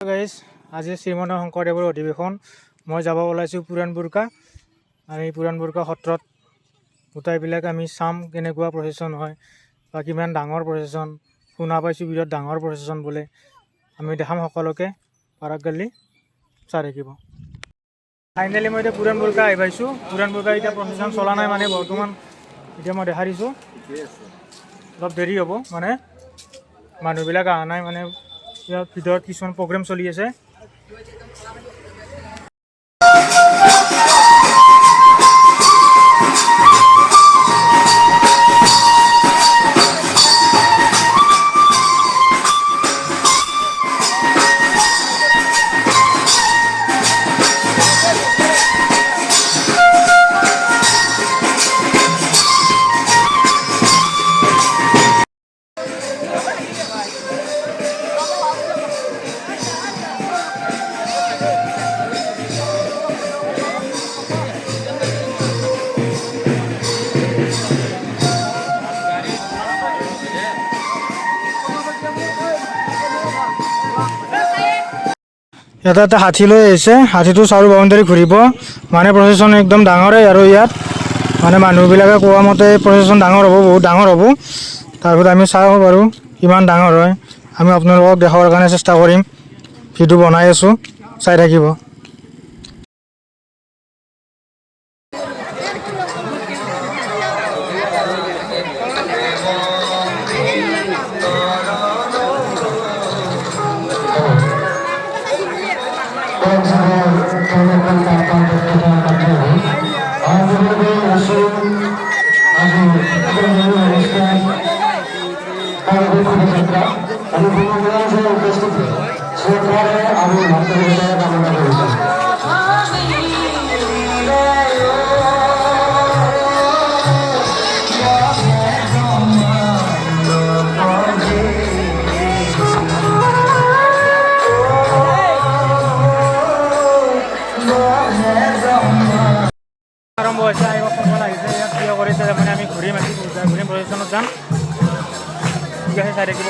Guys আজি শ্ৰীমন্ত শংকৰদেৱৰ অধিৱেশন মই যাব ওলাইছোঁ পুৰাণবোৰকা আৰু এই পুৰাণবোৰকা সত্ৰত গোটাইবিলাক আমি চাম কেনেকুৱা প্ৰচেছন হয় বা কিমান ডাঙৰ প্ৰচেছন শুনা পাইছোঁ বিৰাট ডাঙৰ প্ৰচেছন বোলে আমি দেখাম সকলোকে পাৰাক গালি চাই থাকিব। ফাইনেলি মই এতিয়া পুৰাণবোৰকা আহি পাইছোঁ। পুৰাণবোৰকা এতিয়া প্ৰচেছন চলা নাই মানে বৰ্তমান এতিয়া মই দেখা দিছোঁ অলপ দেৰি হ'ব মানে মানুহবিলাক অহা নাই মানে ইয়াৰ ভিতৰত কিছুমান প্ৰগ্ৰেম চলি আছে। এটা এটা হাতী লৈ আহিছে, হাতীটো চাৰু বাউণ্ডাৰী ঘূৰিব মানে প্ৰচেছন একদম ডাঙৰেই আৰু ইয়াত মানে মানুহবিলাকে কোৱা মতে প্ৰচেছন ডাঙৰ হ'ব, বহুত ডাঙৰ হ'ব। তাৰপিছত আমি চাওঁ বাৰু কিমান ডাঙৰ হয়, আমি আপোনালোকক দেখাবৰ কাৰণে চেষ্টা কৰিম। ভিডিঅ' বনাই আছোঁ, চাই থাকিব। আৰম্ভ হৈছে, আহিব সময় লাগিছে ইয়াত প্ৰিয় কৰিছে মানে আমি ঘূৰিম ঘূৰিম প্ৰচেছনত যাম। ঠিক আছে, চাই থাকিব।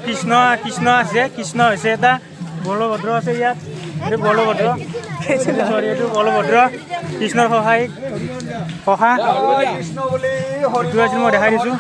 প্ৰচেশ্যনত কৃষ্ণ আছে, কৃষ্ণ হৈছে এটা, বলভদ্ৰ আছে ইয়াত, এইটো বলভদ্ৰ, চৰি এইটো বলভদ্ৰ, কৃষ্ণৰ সহায় এইটো আছিল মই দেখাই দিছোঁ।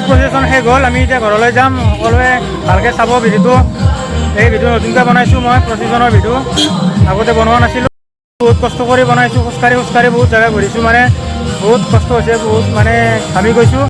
প্ৰচেশ্যন শেষ হ'ল, আমি এতিয়া ঘৰলৈ যাম। সকলোৱে ভালকৈ চাব ভিডিঅ'টো। এই ভিডিঅ' নতুনকৈ বনাইছোঁ মই, প্ৰচেশ্যনৰ ভিডিঅ', আগতে বনোৱা নাছিলোঁ। বহুত কষ্ট কৰি বনাইছোঁ, খোজকাঢ়ি বহুত জেগা ঘূৰিছোঁ, মানে বহুত কষ্ট হৈছে, বহুত মানে ঘামি গৈছোঁ।